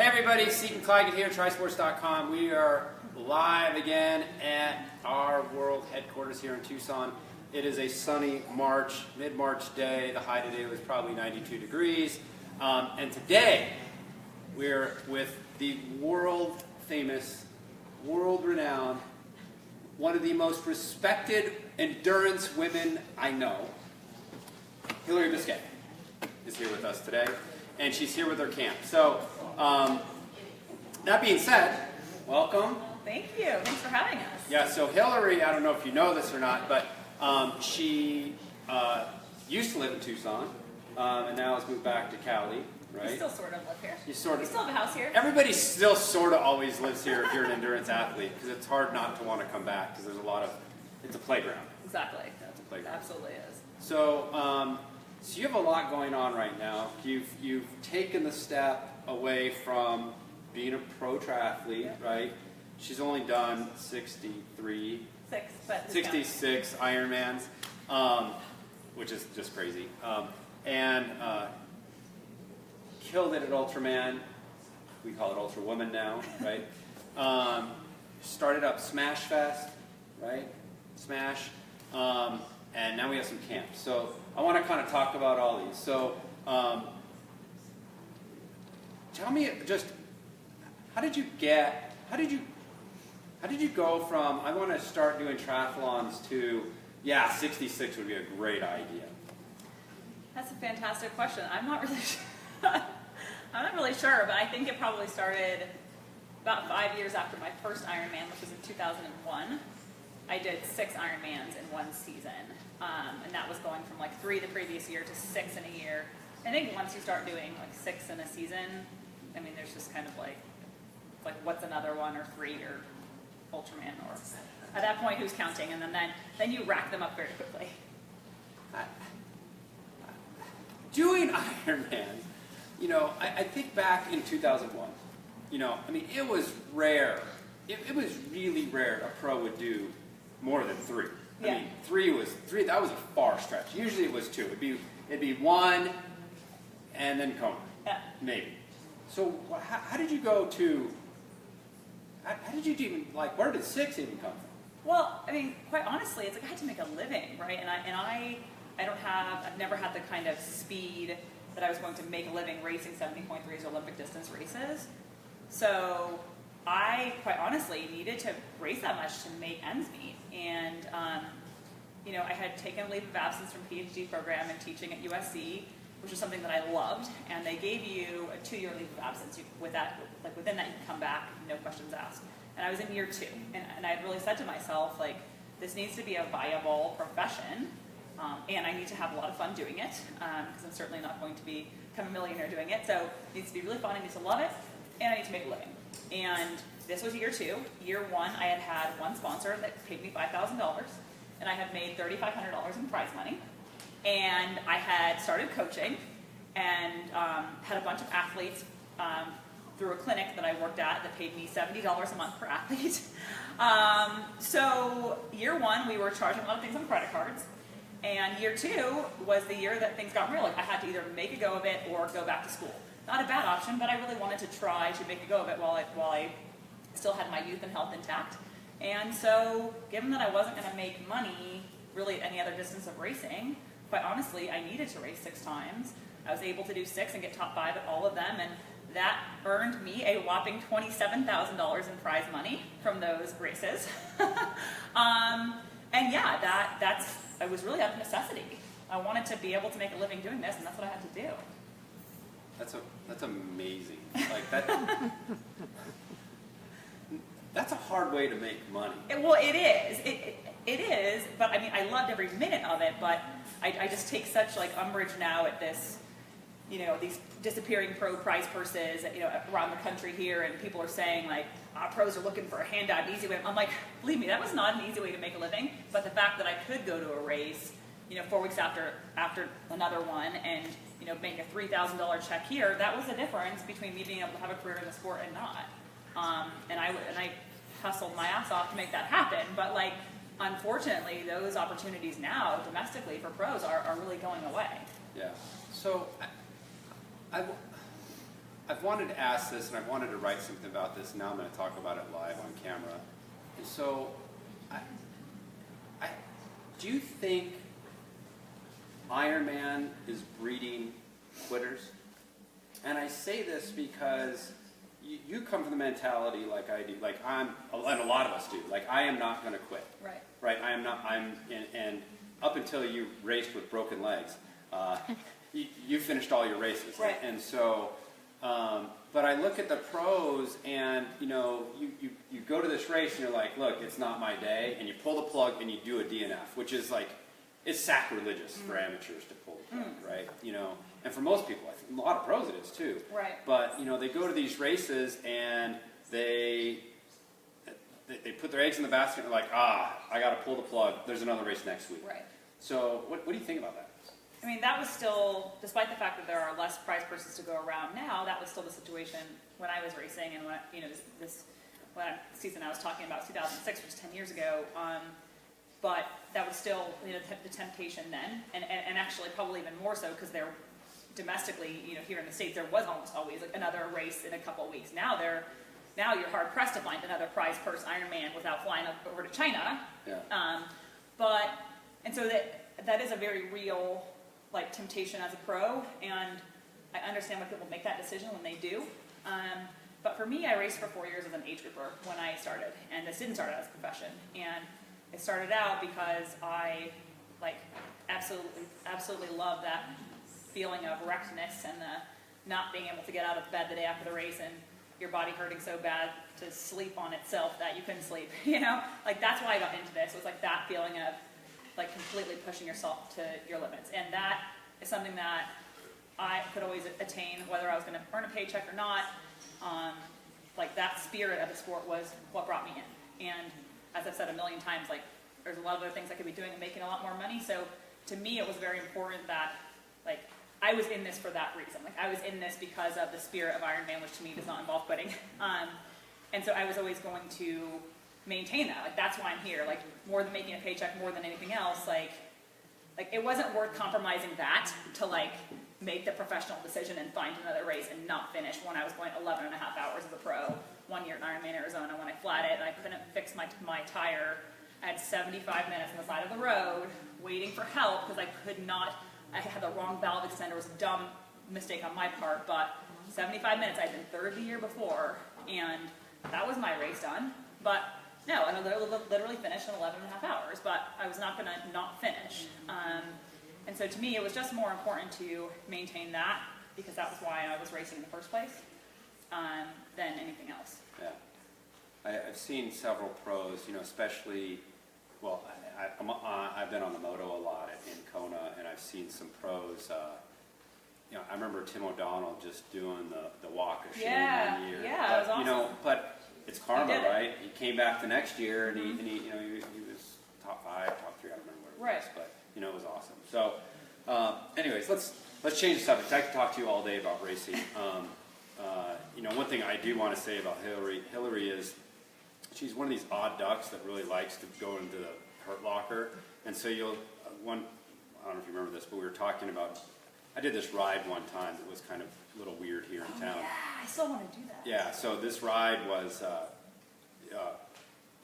everybody, Seton Claggett here, trisports.com. We are live again at our world headquarters here in Tucson. It is a sunny mid-March day. The high today was probably 92 degrees. And today, we're with the world-famous, world-renowned, one of the most respected endurance women I know, Hilary Biscay, is here with us today. And she's here with her camp. So, that being said, welcome. Thank you. Thanks for having us. Yeah, so Hilary, I don't know if you know this or not, but she used to live in Tucson, and now has moved back to Cali, right? You still sort of live here. You still have a house here. Everybody still sort of always lives here if you're an endurance athlete, because it's hard not to want to come back, because there's a lot of, it's a playground. Exactly. It's a playground. It absolutely is. So, so you have a lot going on right now. You've taken the step away from being a pro triathlete, right? She's only done 66 Ironmans, which is just crazy, and killed it at Ultraman. We call it Ultra Woman now, right? Started up Smash Fest, right? Smash, and now we have some camps. So I want to kind of talk about all these. So tell me just, how did you go from, I want to start doing triathlons to, yeah, 66 would be a great idea? That's a fantastic question. I'm not really sure, but I think it probably started about 5 years after my first Ironman, which was in 2001. I did 6 Ironmans in one season, and that was going from like 3 the previous year to 6 in a year. I think once you start doing like 6 in a season, I mean, there's just kind of like what's another one, or 3, or Ultraman, or at that point, who's counting? And then you rack them up very quickly. Doing Ironman, you know, I think back in 2001, you know, I mean, it was rare. It was really rare a pro would do more than 3. Yeah. I mean, 3, that was a far stretch. Usually it was 2. It'd be 1 and then Kona. Yeah. Maybe. So how did you go to, how did you even, like, where did 6 even come from? Well, I mean, quite honestly, it's like I had to make a living, right? And I've never had the kind of speed that I was going to make a living racing 70.3s or Olympic distance races. So I, quite honestly, needed to race that much to make ends meet. And, you know, I had taken a leave of absence from PhD program and teaching at USC, which was something that I loved. And they gave you a 2-year leave of absence. Within that, you can come back, no questions asked. And I was in year 2. And I had really said to myself, like, this needs to be a viable profession. And I need to have a lot of fun doing it, because I'm certainly not going to become a millionaire doing it. So it needs to be really fun, I need to love it, and I need to make a living. And this was year 2. Year 1, I had one sponsor that paid me $5,000, and I had made $3,500 in prize money. And I had started coaching, and had a bunch of athletes through a clinic that I worked at that paid me $70 a month per athlete. So year 1, we were charging a lot of things on credit cards. And year 2 was the year that things got real. Like, I had to either make a go of it or go back to school. Not a bad option, but I really wanted to try to make a go of it while I still had my youth and health intact. And so, given that I wasn't going to make money really any other distance of racing, quite honestly, I needed to race 6 times. I was able to do 6 and get top 5 at all of them, and that earned me a whopping $27,000 in prize money from those races. And yeah, it was really out of necessity. I wanted to be able to make a living doing this, and that's what I had to do. That's amazing. Like that. That's a hard way to make money. Well, it is. It is. But I mean, I loved every minute of it. But I just take such like umbrage now at this, you know, these disappearing pro prize purses, you know, around the country here, and people are saying like, pros are looking for a handout, an easy way. I'm like, believe me, that was not an easy way to make a living. But the fact that I could go to a race, you know, 4 weeks after another one, and you know, make a $3,000 check here, that was the difference between me being able to have a career in the sport and not. And I hustled my ass off to make that happen. But like, unfortunately, those opportunities now domestically for pros are really going away. Yeah. So I've wanted to ask this, and I've wanted to write something about this. Now I'm going to talk about it live on camera. And so, do you think Ironman is breeding quitters? And I say this because you come from the mentality like I do, like and a lot of us do. Like, I am not going to quit. Right. Right. I am not. And up until you raced with broken legs, you finished all your races. Right. And so, but I look at the pros, and you go to this race, and you're like, look, it's not my day, and you pull the plug and you do a DNF, which is like, it's sacrilegious for amateurs to pull the plug, right? And for most people, I think a lot of pros it is too. Right. But they go to these races and they put their eggs in the basket and they're like, I got to pull the plug. There's another race next week. Right. So what do you think about that? I mean, that was still, despite the fact that there are less prize purses to go around now, that was still the situation when I was racing, and when this season I was talking about, 2006, which was 10 years ago. But that was still the temptation then, and actually probably even more so because there domestically, here in the States, there was almost always like another race in a couple of weeks. Now you're hard pressed to find another prize purse Ironman without flying over to China. Yeah. And so that is a very real temptation as a pro, and I understand why people make that decision when they do. But for me, I raced for 4 years as an age grouper when I started, and this didn't start out as a profession. And it started out because I absolutely love that feeling of wreckedness and the not being able to get out of bed the day after the race and your body hurting so bad to sleep on itself that you couldn't sleep. That's why I got into this. It was that feeling of completely pushing yourself to your limits, and that is something that I could always attain whether I was going to earn a paycheck or not. That spirit of the sport was what brought me in, and as I've said a million times, there's a lot of other things I could be doing and making a lot more money. So to me, it was very important that I was in this for that reason. I was in this because of the spirit of Ironman, which to me does not involve quitting. And so I was always going to maintain that. That's why I'm here. More than making a paycheck, more than anything else, it wasn't worth compromising that to make the professional decision and find another race and not finish when I was going 11 and a half hours as a pro 1 year in Ironman Arizona when I flatted and I couldn't fix my tire. I had 75 minutes on the side of the road waiting for help because I had the wrong valve extender. It was a dumb mistake on my part, but 75 minutes. I'd been third the year before, and that was my race done. But no, I literally finished in 11 and a half hours, but I was not going to not finish. And so to me, it was just more important to maintain that because that was why I was racing in the first place than anything else. Yeah. I've seen several pros, especially, I've been on the moto a lot in Kona, and I've seen some pros. I remember Tim O'Donnell just doing the walk of shame 1 year. Yeah, that was awesome. But it's karma, right? He came back the next year, and he was top 5, top 3. I don't remember what it was, but it was awesome. So, anyways, let's change the subject. I could talk to you all day about racing. One thing I do want to say about Hilary is she's one of these odd ducks that really likes to go into the hurt locker. And so I don't know if you remember this, but we were talking about, I did this ride one time that was kind of a little weird here in town. Yeah, I still want to do that. Yeah, so this ride was,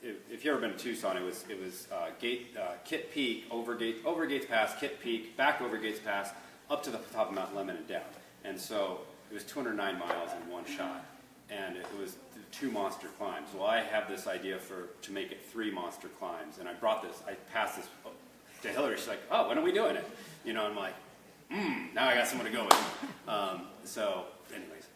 if you've ever been to Tucson, it was Kit Peak, over Gates Pass, Kit Peak, back over Gates Pass, up to the top of Mount Lemmon and down. And so it was 209 miles in one shot. And it was 2 monster climbs. Well, I have this idea to make it 3 monster climbs. And I passed this to Hilary. She's like, oh, when are we doing it? I'm like, now I got someone to go with. So, anyways.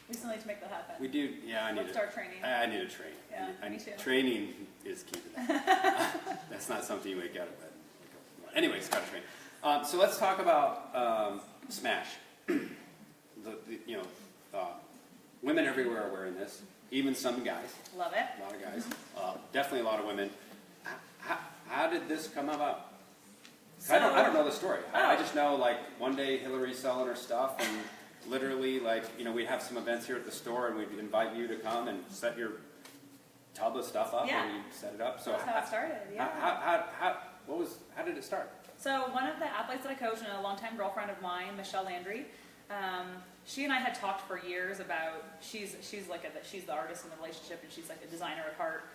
We still need to make that happen. We do, yeah, I need to start training. I need to train. Yeah, me too. Training is key to that. That's not something you wake out of bed. Anyways, got to train. So let's talk about Smash. Women everywhere are wearing this, even some guys. Love it. A lot of guys. Definitely a lot of women. How did this come about? I don't know the story. I just know, one day Hilary's selling her stuff, and literally, we'd have some events here at the store, and we'd invite you to come and set your tub of stuff up, and we'd set it up. So that's how it started, yeah. How did it start? So one of the athletes that I coached, and a longtime girlfriend of mine, Michelle Landry, she and I had talked for years about, she's the artist in the relationship, and she's like a designer at heart.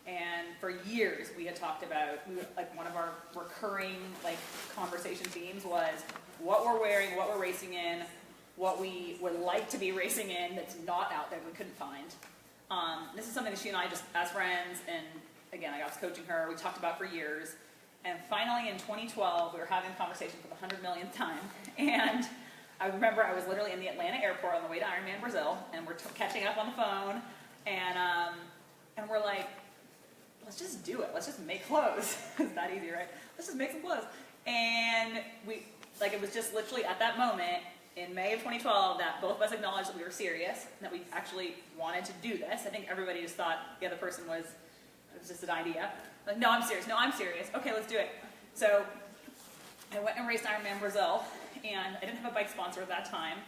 And for years we had talked about, like one of our recurring like conversation themes was what we're wearing, what we're racing in, what we would like to be racing in that's not out there we couldn't find. This is something that she and I just, as friends, and again, I was coaching her, we talked about for years. And finally in 2012, we were having a conversation for the 100 millionth time. And I remember I was literally in the Atlanta airport on the way to Ironman Brazil, and we're catching up on the phone, and we're like, let's just do it. Let's just make clothes. It's that easy, right? Let's just make some clothes. And it was just literally at that moment in May of 2012 that both of us acknowledged that we were serious, and that we actually wanted to do this. I think everybody just thought the other person it was just an idea. Like, no, I'm serious. No, I'm serious. Okay, let's do it. So I went and raced Ironman Brazil, and I didn't have a bike sponsor at that time.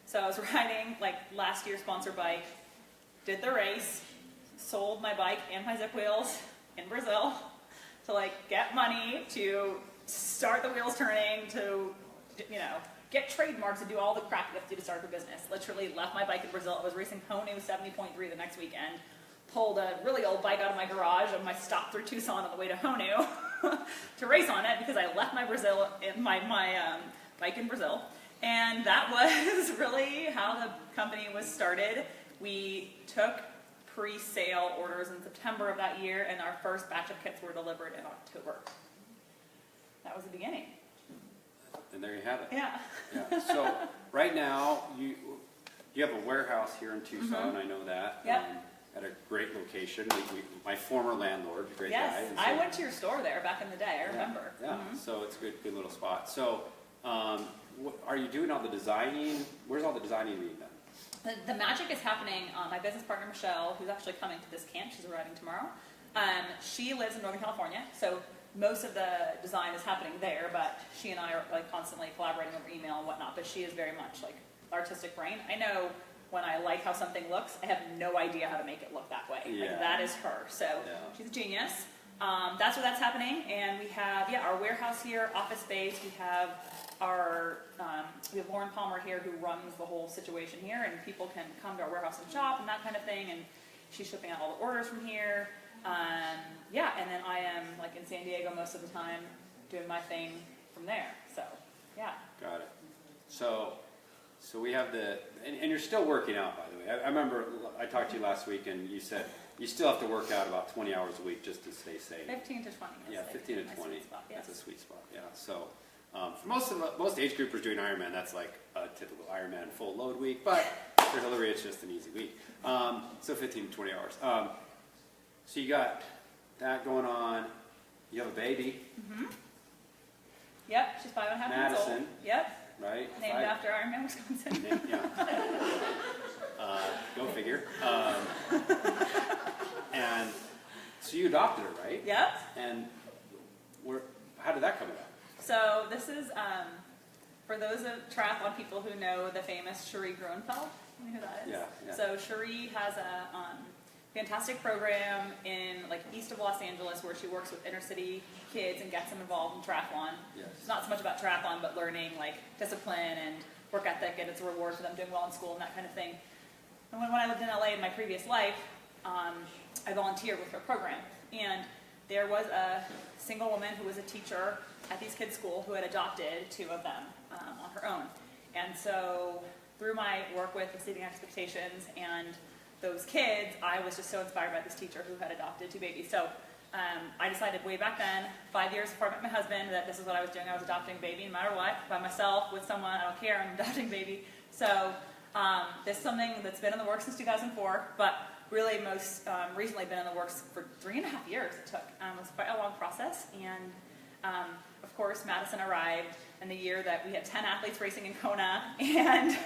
So I was riding like last year's sponsor bike, did the race, sold my bike and my zip wheels in Brazil to like get money to start the wheels turning, to, you know, get trademarks, to do all the crap you have to do to start a business. Literally left my bike in Brazil. I was racing Honu 70.3 the next weekend. Pulled a really old bike out of my garage on my stop through Tucson on the way to Honu to race on it, because I left my bike in Brazil. And that was really how the company was started. We took pre-sale orders in September of that year, and our first batch of kits were delivered in October. That was the beginning. And there you have it. Yeah. Yeah. So right now, you have a warehouse here in Tucson. I know that. Yep. At a great location. My former landlord, great yes, guy. I went to your store there back in the day. I remember. Yeah. So it's a good little spot. So, are you doing all the designing? Where's all the designing being done? The magic is happening. My business partner Michelle, who's actually coming to this camp, she's arriving tomorrow. She lives in Northern California, so most of the design is happening there. But she and I are like constantly collaborating over email and whatnot. But she is very much like artistic brain. I know when I like how something looks, I have no idea how to make it look that way. Yeah. Like, that is her. So she's a genius. That's where that's happening. And we have our warehouse here, office space. We have we have Lauren Palmer here who runs the whole situation here, and people can come to our warehouse and shop and that kind of thing. And she's shipping out all the orders from here. And then I am like in San Diego most of the time doing my thing from there. So yeah. Got it. So we have and you're still working out, by the way. I remember I talked to you last week, and you said you still have to work out about 20 hours a week just to stay sane. 15 to 20. Yeah, 15 to 20. Spot, yes. That's a sweet spot. Yeah. So for most age groupers doing Ironman, that's like a typical Ironman full load week. But for Hilary, it's just an easy week. So 15 to 20 hours. So you got that going on. You have a baby. Mm-hmm. Yep, she's 5.5 months old. Madison. Yep. Right? Named after Ironman, Wisconsin. Go figure. And so you adopted her, right? Yep. And how did that come about? So this is, for those of triathlon people who know the famous Cherie Gruenfeld. You know who that is? Yeah. So Cherie has a fantastic program in like east of Los Angeles where she works with inner city kids and gets them involved in triathlon. Yes. It's not so much about triathlon, but learning like discipline and work ethic, and it's a reward for them doing well in school and that kind of thing. And when I lived in LA in my previous life, I volunteered with her program. And there was a single woman who was a teacher at these kids' school who had adopted 2 of them on her own. And so through my work with Exceeding Expectations and those kids, I was just so inspired by this teacher who had adopted 2 babies. So I decided way back then, 5 years before I met my husband, that this is what I was doing. I was adopting a baby no matter what, by myself, with someone, I don't care, I'm adopting a baby. So this is something that's been in the works since 2004, but really most recently been in the works for 3.5 years it took. It was quite a long process, and of course Madison arrived in the year that we had 10 athletes racing in Kona, and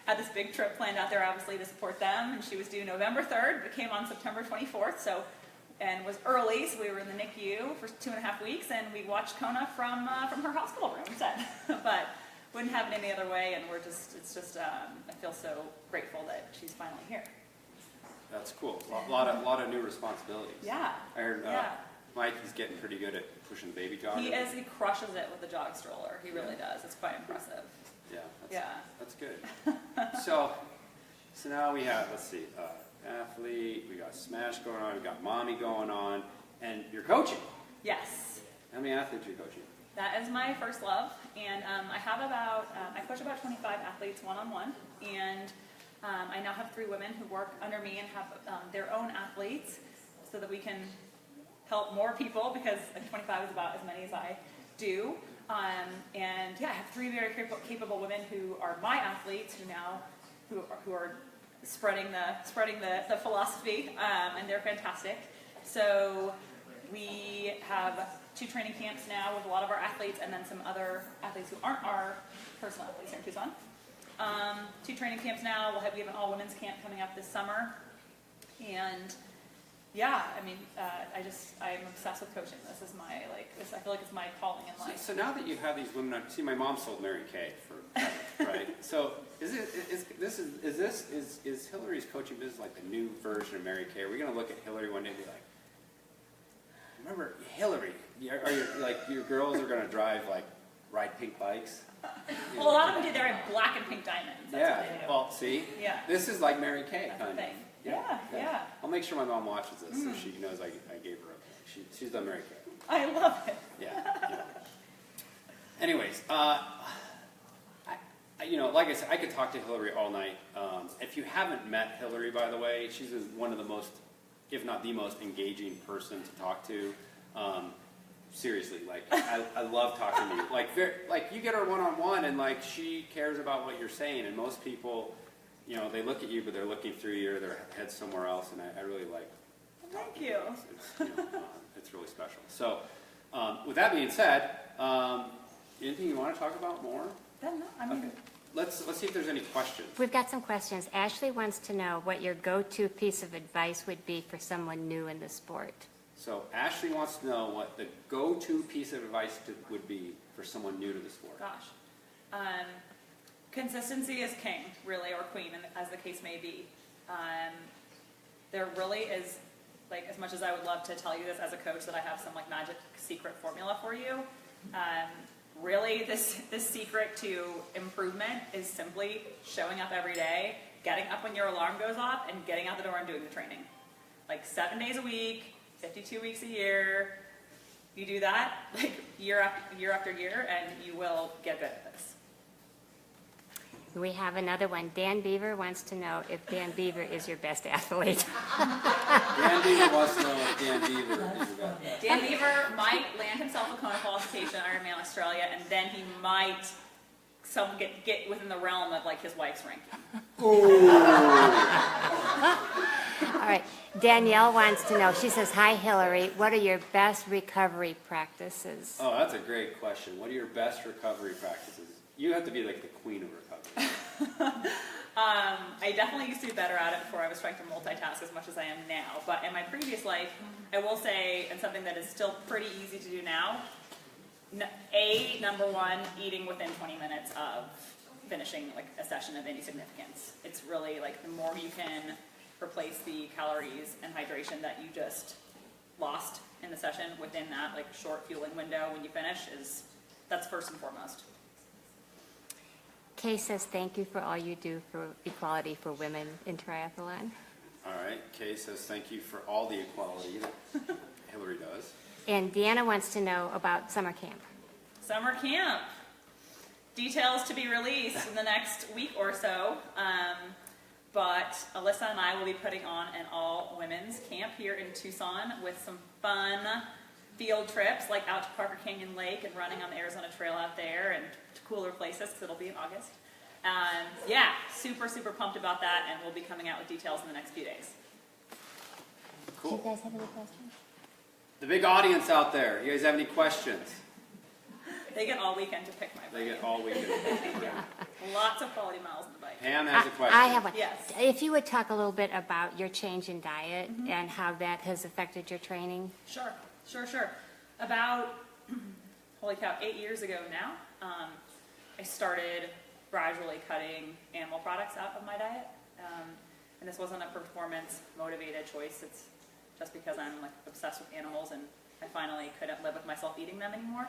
had this big trip planned out there obviously to support them, and she was due November 3rd, but came on September 24th, and was early, so we were in the NICU for 2.5 weeks, and we watched Kona from her hospital room instead. But wouldn't have it any other way, and I feel so grateful that she's finally here. That's cool. A lot of new responsibilities. Yeah. I heard Mike is getting pretty good at pushing the baby jogger. He crushes it with the jog stroller. He really does. It's quite impressive. Yeah, that's good. So now we have, let's see, athlete, we got Smash going on, we got Mommy going on, and you're coaching. Yes. How many athletes are you coaching? That is my first love, and I coach about 25 athletes one-on-one, and I now have 3 women who work under me and have their own athletes so that we can help more people, because 25 is about as many as I do. And yeah, I have 3 very capable women who are my athletes who are spreading the philosophy, and they're fantastic. So we have 2 training camps now with a lot of our athletes, and then some other athletes who aren't our personal athletes here in Tucson. 2 training camps now. We have an all-women's camp coming up this summer, and yeah, I mean, I'm obsessed with coaching. This is my I feel like it's my calling in life. So now that you have these women, see, my mom sold Mary Kay for right. So is Hilary's coaching business like the new version of Mary Kay? Are we going to look at Hilary one day and be like, remember Hilary? Your girls are going to ride pink bikes? Well, a lot of them do. They're in black and pink diamonds. That's what they do. Well, see, this is like Mary Kay kind of thing. Yeah. I'll make sure my mom watches this so she knows I gave her she's done Mary Kay. I love it. Yeah. Anyways, like I said, I could talk to Hilary all night. If you haven't met Hilary, by the way, she's one of the most, if not the most engaging person to talk to. Seriously, I love talking to you. You get her one-on-one, and she cares about what you're saying. And most people, they look at you, but they're looking through you, or their head's somewhere else. And I really like. Thank you. It's really special. So, with that being said, anything you want to talk about more? No, I mean. Okay. Let's see if there's any questions. We've got some questions. Ashley wants to know what your go-to piece of advice would be for someone new in the sport. So Ashley wants to know what the go-to piece of advice would be for someone new to the sport. Gosh. Consistency is king, really, or queen, as the case may be. There really is, as much as I would love to tell you this as a coach, that I have some magic secret formula for you, really this secret to improvement is simply showing up every day, getting up when your alarm goes off, and getting out the door and doing the training. 7 days a week, 52 weeks a year. You do that year after year, and you will get good at this. We have another one. Dan Beaver wants to know if Dan Beaver is your best athlete. Dan Beaver wants to know if Dan Beaver is your best. Dan Beaver might land himself a Kona qualification at Ironman Australia, and then he might get within the realm of his wife's ranking. All right. Danielle wants to know, she says, hi, Hilary, what are your best recovery practices? Oh, that's a great question. What are your best recovery practices? You have to be the queen of recovery. I definitely used to be better at it before I was trying to multitask as much as I am now. But in my previous life, I will say, and something that is still pretty easy to do now, number one, eating within 20 minutes of finishing a session of any significance. It's really the more you can replace the calories and hydration that you just lost in the session within that short fueling window when you finish, that's first and foremost. Kay says thank you for all you do for equality for women in triathlon. All right. Kay says thank you for all the equality that Hilary does. And Deanna wants to know about summer camp. Summer camp. Details to be released in the next week or so. But Alyssa and I will be putting on an all-women's camp here in Tucson with some fun field trips, out to Parker Canyon Lake and running on the Arizona Trail out there, and to cooler places because it'll be in August. Yeah, super, super pumped about that, and we'll be coming out with details in the next few days. Cool. Do you guys have any questions? The big audience out there, you guys have any questions? They get all weekend to pick my brain. They get all weekend. Lots of quality miles on the bike. Pam has a question. I have one. Yes. If you would talk a little bit about your change in diet and how that has affected your training. Sure. About, holy cow, 8 years ago now, I started gradually cutting animal products out of my diet. And this wasn't a performance-motivated choice. It's just because I'm obsessed with animals, and I finally couldn't live with myself eating them anymore.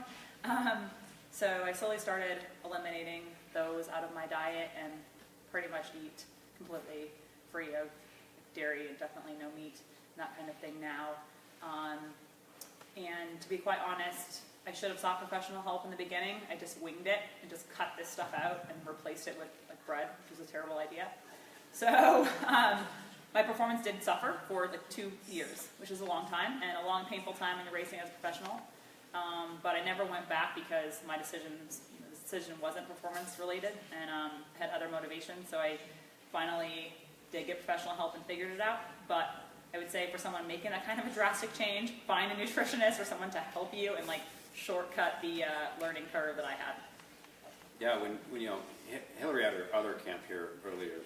So I slowly started eliminating those out of my diet and pretty much eat completely free of dairy and definitely no meat, that kind of thing now. And to be quite honest, I should have sought professional help in the beginning. I just winged it and just cut this stuff out and replaced it with like bread, which was a terrible idea. So my performance did suffer for like 2 years, which is a long time and a long painful time when you're racing as a professional. But I never went back because my the decision wasn't performance related and had other motivations. So I finally did get professional help and figured it out. But I would say for someone making that kind of a drastic change, find a nutritionist or someone to help you and like shortcut the learning curve that I had. Yeah, when you know, Hilary had her other camp here earlier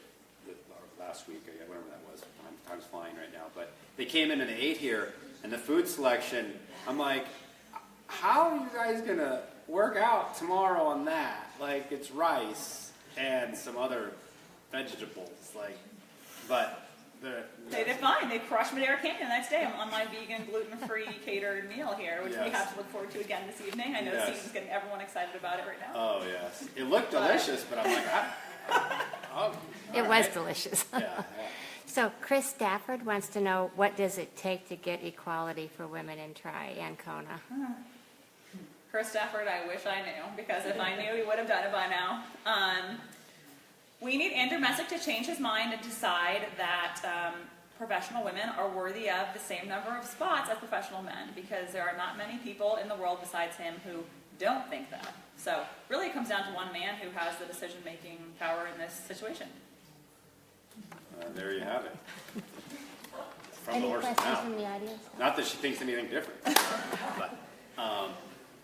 last week, whatever that was. Time's flying right now, but they came in and they ate here, and the food selection, I'm like, how are you guys gonna work out tomorrow on that? Like, it's rice and some other vegetables, like, but They did fine. They crushed Madera Canyon the next day on my vegan, gluten-free catered meal here, which we have to look forward to again this evening. I know Seton's getting everyone excited about it right now. Oh, yes. It looked delicious, but I'm like, It was delicious. Yeah. So Chris Stafford wants to know, what does it take to get equality for women in Tri and Kona? Chris Stafford, I wish I knew, because if I knew, he would have done it by now. We need Andrew Messick to change his mind and decide that professional women are worthy of the same number of spots as professional men, because there are not many people in the world besides him who don't think that. So really it comes down to one man who has the decision-making power in this situation. There you have it. From Any the horse's questions mouth. from the audience? Not that she thinks anything different. But,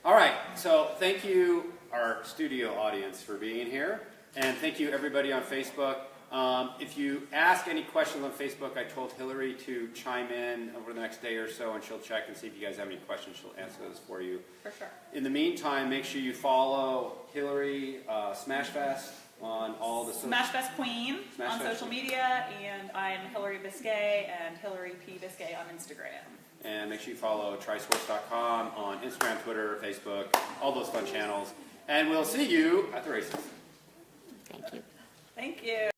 all right, so thank you, our studio audience, for being here. And thank you, everybody on Facebook. If you ask any questions on Facebook, I told Hilary to chime in over the next day or so, and she'll check and see if you guys have any questions. She'll answer those for you. For sure. In the meantime, make sure you follow Hilary Smashfest on all the Smashfest Queen on Smashfest social media, and I'm Hilary Biscay and Hilary P. Biscay on Instagram. And make sure you follow trisports.com on Instagram, Twitter, Facebook, all those fun channels. And we'll see you at the races. Thank you. Thank you.